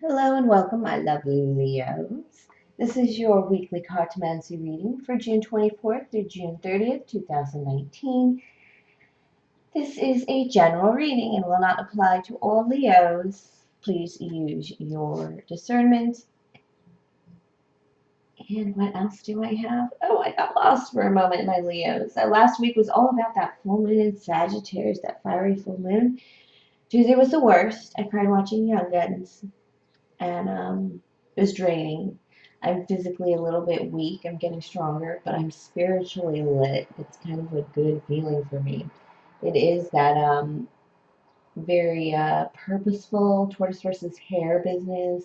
Hello and welcome, my lovely Leos. This is your weekly Cartomancy reading for June 24th through June 30th, 2019. This is a general reading and will not apply to all Leos. Please use your discernment. And what else do I have? Oh, I got lost for a moment, my Leos. Last week was all about that full moon in Sagittarius, that fiery full moon. Tuesday was the worst. I cried watching Young Guns. And it was draining. I'm physically a little bit weak. I'm getting stronger, but I'm spiritually lit. It's kind of a good feeling for me. It is that very purposeful tortoise versus hare business.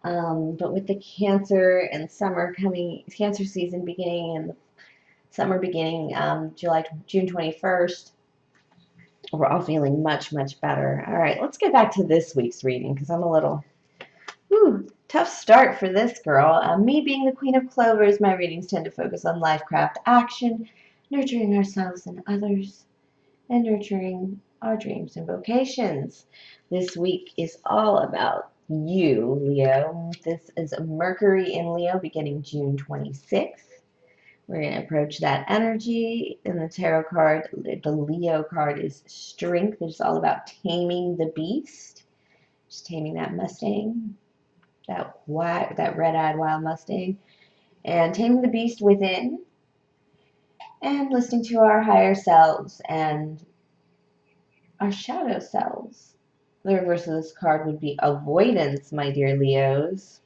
But with the Cancer and summer coming, Cancer season beginning and the summer beginning, June 21st, we're all feeling much, much better. All right, let's get back to this week's reading because I'm a little tough start for this girl. Me being the queen of clovers, my readings tend to focus on LifeCraft action, nurturing ourselves and others, and nurturing our dreams and vocations. This week is all about you, Leo. This is Mercury in Leo beginning June 26th. We're going to approach that energy. In the tarot card, the Leo card is strength. It's all about taming the beast, just taming that Mustang, that red-eyed wild Mustang, and taming the beast within, and listening to our higher selves and our shadow selves. The reverse of this card would be avoidance, my dear Leos.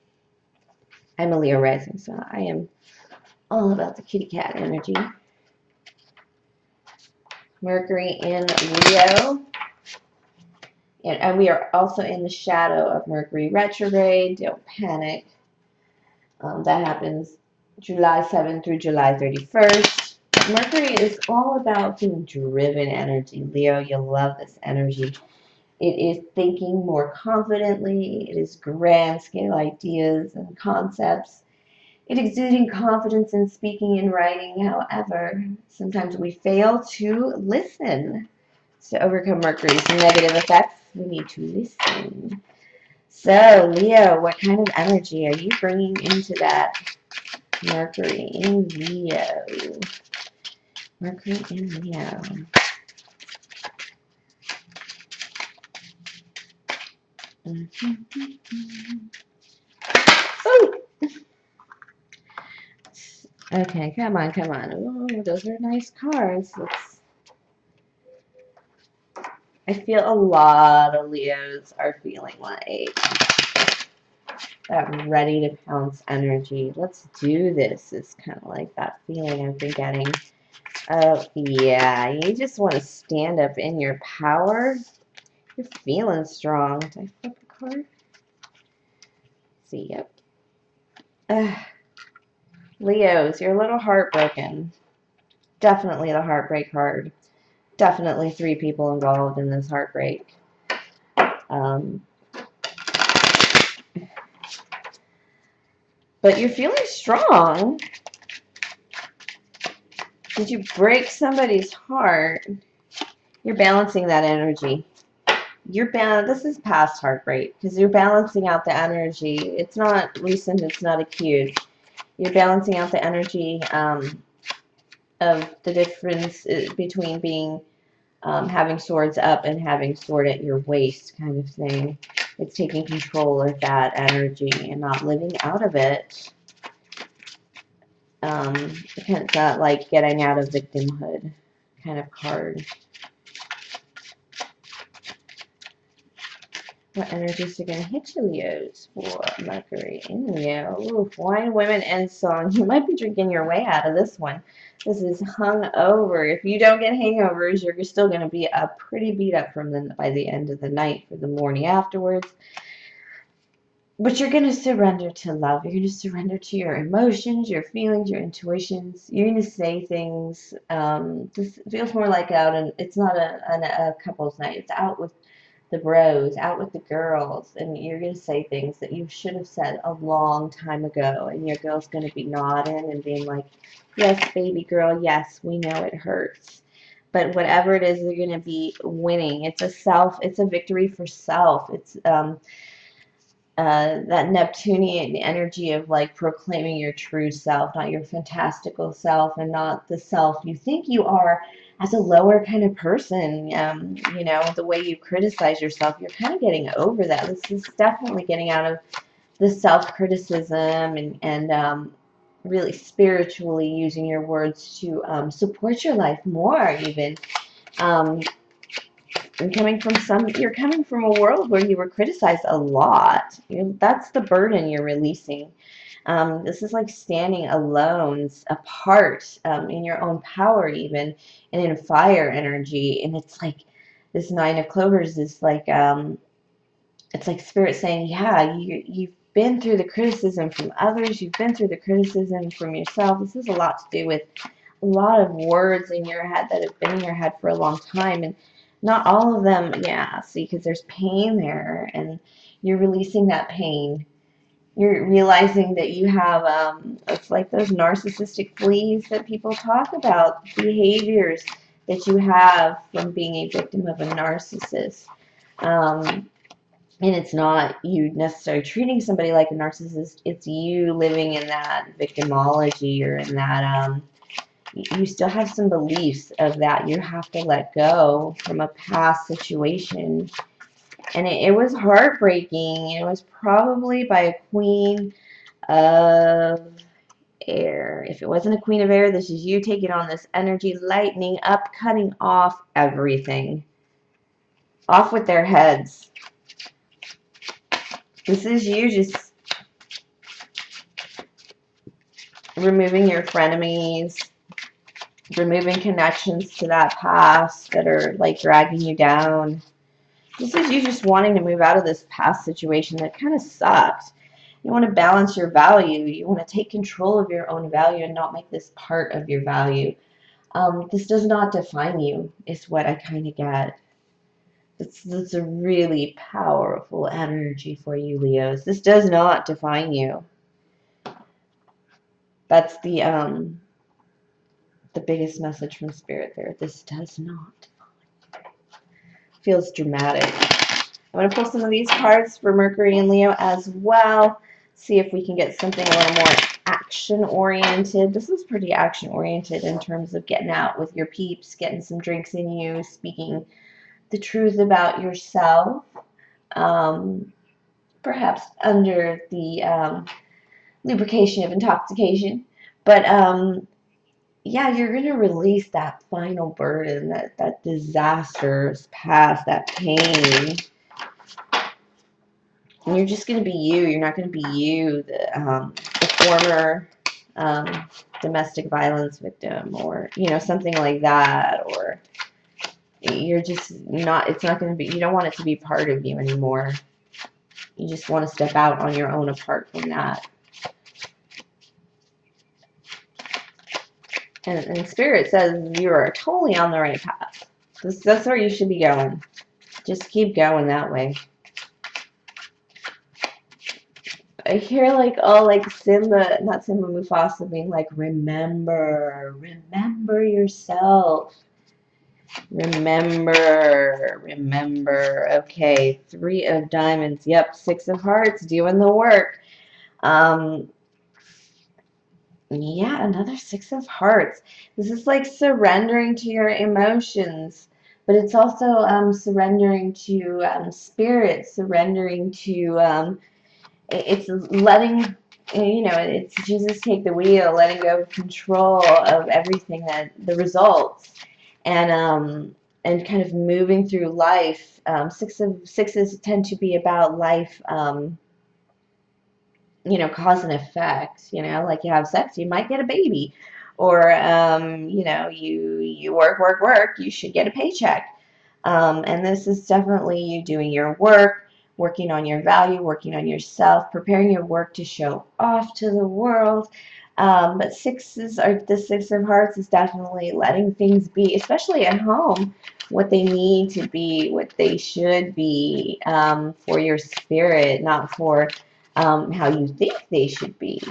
I'm a Leo rising, so I am all about the kitty cat energy. Mercury in Leo. And we are also in the shadow of Mercury retrograde. Don't panic. That happens July 7th through July 31st. Mercury is all about being driven energy. Leo, you'll love this energy. It is thinking more confidently. It is grand scale ideas and concepts. It exuding confidence in speaking and writing. However, sometimes we fail to listen. To overcome Mercury's negative effects, we need to listen. So, Leo, what kind of energy are you bringing into that Mercury in Leo? Mercury in Leo. Oh! Okay, come on, come on. Oh, those are nice cards. I feel a lot of Leos are feeling like that ready to pounce energy. Let's do this. It's kind of like that feeling I've been getting. Oh, yeah. You just want to stand up in your power. You're feeling strong. Did I flip a card? Let's see, yep. Leos, you're a little heartbroken. Definitely the heartbreak card. Definitely 3 people involved in this heartbreak. But you're feeling strong. Did you break somebody's heart? You're balancing that energy. This is past heartbreak because you're balancing out the energy. It's not recent, it's not acute. You're balancing out the energy of the difference between being having swords up and having sword at your waist kind of thing. It's taking control of that energy and not living out of it. It's not like getting out of victimhood kind of card. What energies are going to hit you, Leos, for Mercury in Leo? Ooh, wine, women, and song. You might be drinking your way out of this one. This is hung over. If you don't get hangovers, you're still going to be pretty beat up by the end of the night for the morning afterwards. But you're going to surrender to love. You're going to surrender to your emotions, your feelings, your intuitions. You're going to say things. This feels more like out, and it's not a couple's night. It's out with the bros, out with the girls, and you're going to say things that you should have said a long time ago, and your girl's going to be nodding and being like, yes, baby girl, yes, we know it hurts. But whatever it is, they're going to be winning. It's a victory for self. It's that Neptunian energy of like proclaiming your true self, not your fantastical self, and not the self you think you are as a lower kind of person. You know, the way you criticize yourself, you're kind of getting over that. This is definitely getting out of the self-criticism and really spiritually using your words to support your life more, even. Um, you're coming from a world where you were criticized a lot. That's the burden you're releasing. This is like standing alone, apart, in your own power, even, and in fire energy. And it's like this Nine of Clovers is like, it's like Spirit saying, yeah, you've been through the criticism from others. You've been through the criticism from yourself. This has a lot to do with a lot of words in your head that have been in your head for a long time. And not all of them, yeah, see, because there's pain there, and you're releasing that pain. You're realizing that you have, it's like those narcissistic fleas that people talk about, behaviors that you have from being a victim of a narcissist. And it's not you necessarily treating somebody like a narcissist, it's you living in that victimology, or in that, you still have some beliefs of that you have to let go from a past situation. And it was heartbreaking. It was probably by a queen of air. If it wasn't a queen of air, this is you taking on this energy, lightening up, cutting off everything. Off with their heads. This is you just removing your frenemies, removing connections to that past that are like dragging you down. This is you just wanting to move out of this past situation that kind of sucked. You want to balance your value. You want to take control of your own value and not make this part of your value. This does not define you, is what I kind of get. It's a really powerful energy for you, Leos. This does not define you. That's the biggest message from Spirit there. This does not. Feels dramatic. I'm going to pull some of these cards for Mercury and Leo as well. See if we can get something a little more action-oriented. This is pretty action-oriented in terms of getting out with your peeps, getting some drinks in you, speaking the truth about yourself. Perhaps under the lubrication of intoxication. But yeah, you're going to release that final burden, that disastrous past, that pain. And you're just going to be you. You're not going to be you, the former domestic violence victim, or, you know, something like that. Or you're just not, it's not going to be, you don't want it to be part of you anymore. You just want to step out on your own apart from that. And Spirit says you are totally on the right path. That's where you should be going. Just keep going that way. I hear like, oh, like Simba, not Simba, Mufasa being like, remember yourself. Remember. Okay, 3 of diamonds. Yep, 6 of hearts, doing the work. Yeah, another 6 of hearts. This is like surrendering to your emotions, but it's also surrendering to Spirit, surrendering to, it's letting, you know, it's Jesus take the wheel, letting go of control of everything, that the results, and kind of moving through life. Sixes tend to be about life, you know, cause and effect. You know, like you have sex, you might get a baby, or you know, you work, you should get a paycheck. And this is definitely you doing your work, working on your value, working on yourself, preparing your work to show off to the world. But the 6 of hearts is definitely letting things be, especially at home, what they need to be, what they should be, for your spirit, not for how you think they should be.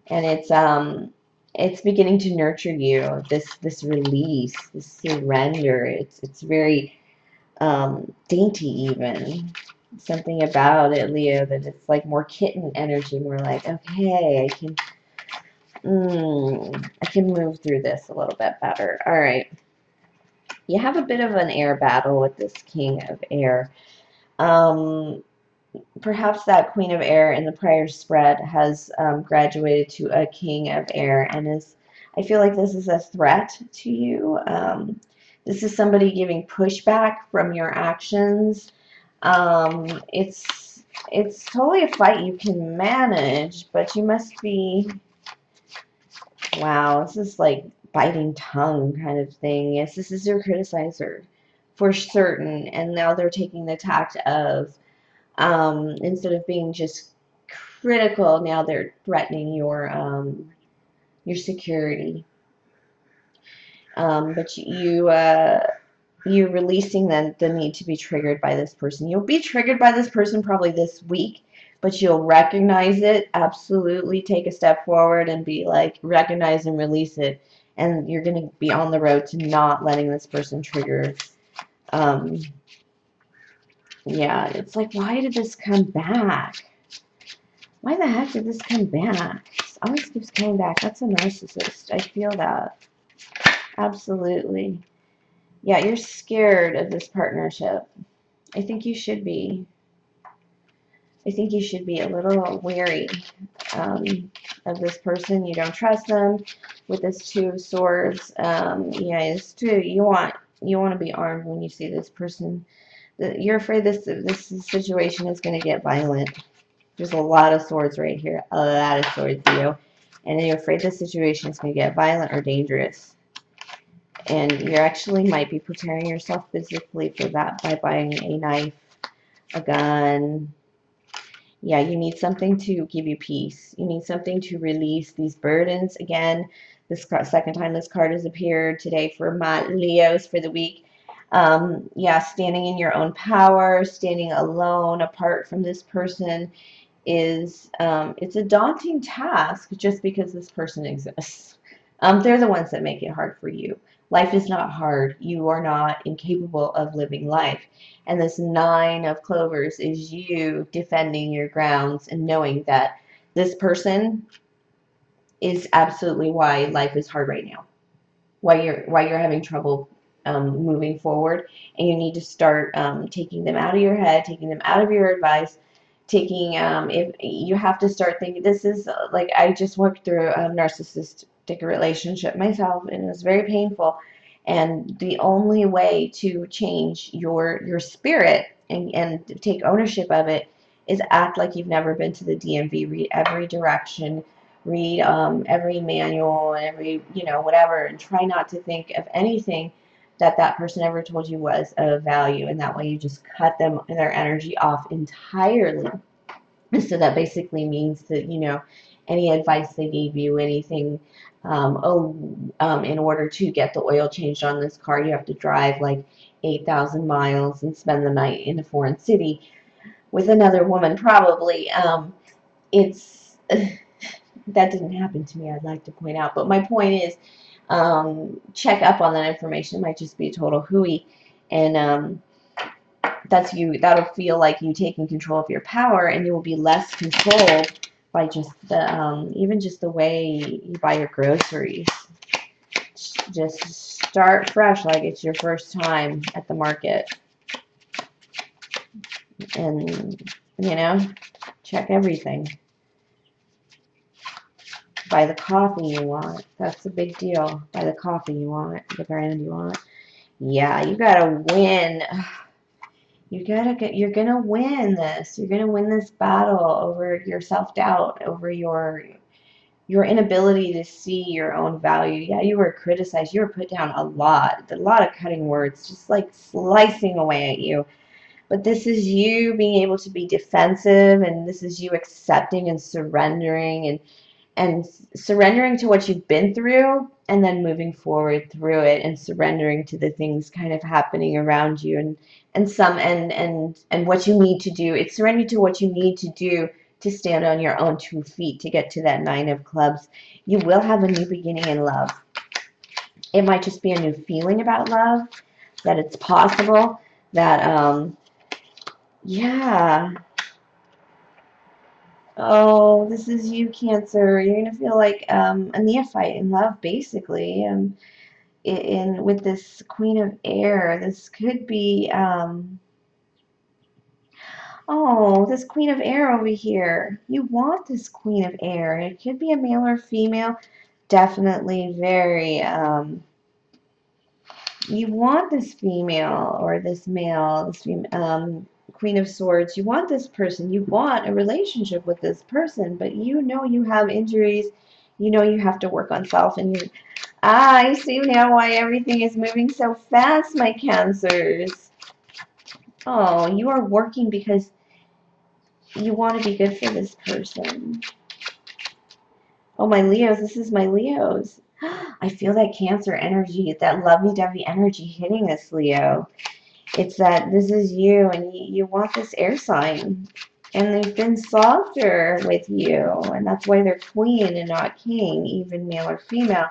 And it's beginning to nurture you, this release, this surrender. It's very dainty even. Something about it, Leo, that it's like more kitten energy, more like, okay, I can move through this a little bit better. All right. You have a bit of an air battle with this King of Air. Um, Perhaps that Queen of Air in the prior spread has graduated to a King of Air and is, I feel like this is a threat to you. This is somebody giving pushback from your actions. It's totally a fight you can manage, but you must be, wow, this is like biting tongue kind of thing. Yes, this is your criticizer for certain, and now they're taking the tact of, instead of being just critical, now they're threatening your security. But you're releasing the need to be triggered by this person. You'll be triggered by this person probably this week, but you'll recognize it, absolutely take a step forward and be like, recognize and release it. And you're going to be on the road to not letting this person trigger. Um, yeah, it's like, why did this come back? Why the heck did this come back? This always keeps coming back. That's a narcissist. I feel that. Absolutely. Yeah, you're scared of this partnership. I think you should be. I think you should be a little wary of this person. You don't trust them. With this Two of Swords, yeah, it's two. You want to be armed when you see this person. You're afraid this situation is going to get violent. There's a lot of swords right here. A lot of swords, Leo. And you're afraid the situation is going to get violent or dangerous. And you actually might be preparing yourself physically for that by buying a knife, a gun. Yeah, you need something to give you peace. You need something to release these burdens. Again, this second time this card has appeared today for my Leos for the week. Yeah, standing in your own power, standing alone, apart from this person is, it's a daunting task just because this person exists. They're the ones that make it hard for you. Life is not hard. You are not incapable of living life. And this Nine of Clovers is you defending your grounds and knowing that this person is absolutely why life is hard right now. Why you're having trouble moving forward, and you need to start taking them out of your head, taking them out of your advice, taking if you have to start thinking, this is like, I just worked through a narcissistic relationship myself, and it was very painful. And the only way to change your spirit and take ownership of it is act like you've never been to the DMV, read every direction, read every manual, every, whatever, and try not to think of anything that person ever told you was of value. And that way you just cut them, their energy off entirely. And so that basically means that, any advice they gave you, anything, in order to get the oil changed on this car, you have to drive like 8,000 miles and spend the night in a foreign city with another woman, probably. It's that didn't happen to me, I'd like to point out. But my point is, check up on that information. It might just be a total hooey. And that's you. That'll feel like you taking control of your power, and you will be less controlled by just even just the way you buy your groceries. Just start fresh like it's your first time at the market. And, check everything. Buy the coffee you want. That's a big deal. Buy the coffee you want, the brand you want. Yeah, you gotta win. You're gonna win this. You're gonna win this battle over your self-doubt, over your inability to see your own value. Yeah, you were criticized. You were put down a lot of cutting words, just like slicing away at you. But this is you being able to be defensive, and this is you accepting and surrendering and surrendering to what you've been through, and then moving forward through it and surrendering to the things kind of happening around you, and what you need to do. It's surrendering to what you need to do to stand on your own 2 feet to get to that Nine of Clubs. You will have a new beginning in love. It might just be a new feeling about love, that it's possible, that Yeah. Oh, this is you, Cancer. You're gonna feel like a neophyte in love, basically. In with this Queen of Air, this could be oh, this Queen of Air over here. You want this Queen of Air. It could be a male or female. Definitely very you want this female or this male, this Queen of Swords. You want this person. You want a relationship with this person, but you know you have injuries. You know you have to work on self, and you. Ah, I see now why everything is moving so fast, my Cancers. Oh, you are working because you want to be good for this person. Oh, my Leos, this is my Leos. I feel that Cancer energy, that lovey-dovey energy hitting us, Leo. It's that this is you, and you want this air sign. And they've been softer with you, and that's why they're queen and not king, even male or female.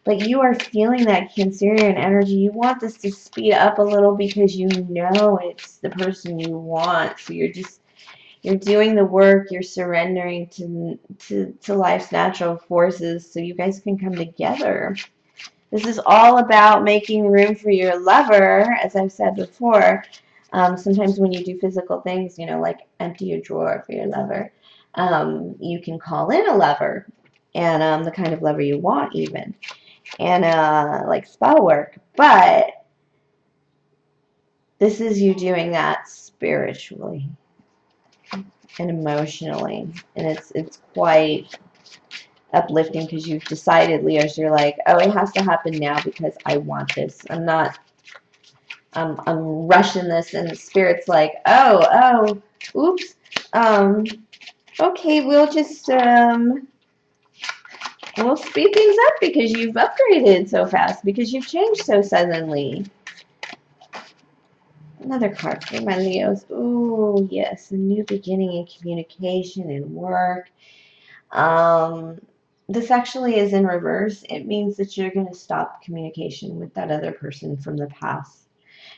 But you are feeling that Cancerian energy. You want this to speed up a little because you know it's the person you want. So you're doing the work. You're surrendering to life's natural forces so you guys can come together. This is all about making room for your lover, as I've said before. Sometimes when you do physical things, you know, like empty a drawer for your lover, you can call in a lover, and the kind of lover you want, even, and like spell work. But this is you doing that spiritually and emotionally, and it's quite uplifting because you've decided, Leos. You're like, oh, it has to happen now because I want this. I'm rushing this, and the spirit's like, oops, okay, we'll speed things up because you've upgraded so fast, because you've changed so suddenly. Another card for my Leos. Ooh, yes, a new beginning in communication and work. Um, this actually is in reverse. It means that you're going to stop communication with that other person from the past.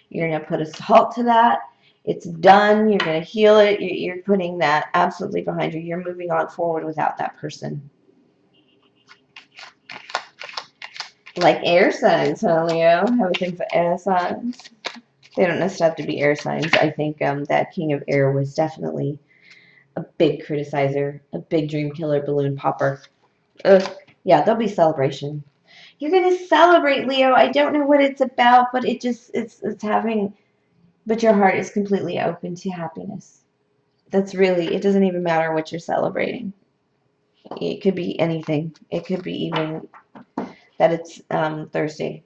You're going to put a halt to that. It's done. You're going to heal it. You're putting that absolutely behind you. You're moving on forward without that person. Like air signs, huh, Leo? Have a thing for air signs. They don't necessarily have to be air signs. I think that King of Air was definitely a big criticizer, a big dream killer, balloon popper. Ugh. Yeah, there'll be celebration. You're gonna celebrate, Leo. I don't know what it's about, but it's having. But your heart is completely open to happiness. That's really. It doesn't even matter what you're celebrating. It could be anything. It could be even that it's Thursday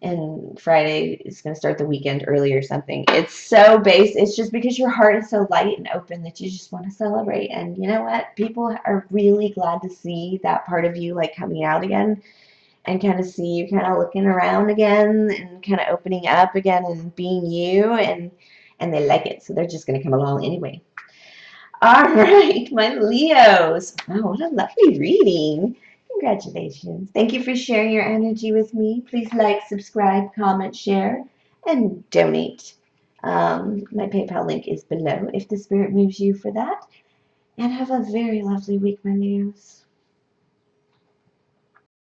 and Friday is going to start the weekend early or something. It's so base. It's just because your heart is so light and open that you just want to celebrate. And you know what? People are really glad to see that part of you like coming out again, and kind of see you kind of looking around again and kind of opening up again and being you, and they like it. So they're just going to come along anyway. All right, my Leos. Wow, what a lovely reading. Congratulations. Thank you for sharing your energy with me. Please like, subscribe, comment, share, and donate. My PayPal link is below if the spirit moves you for that. And have a very lovely week, my Leos.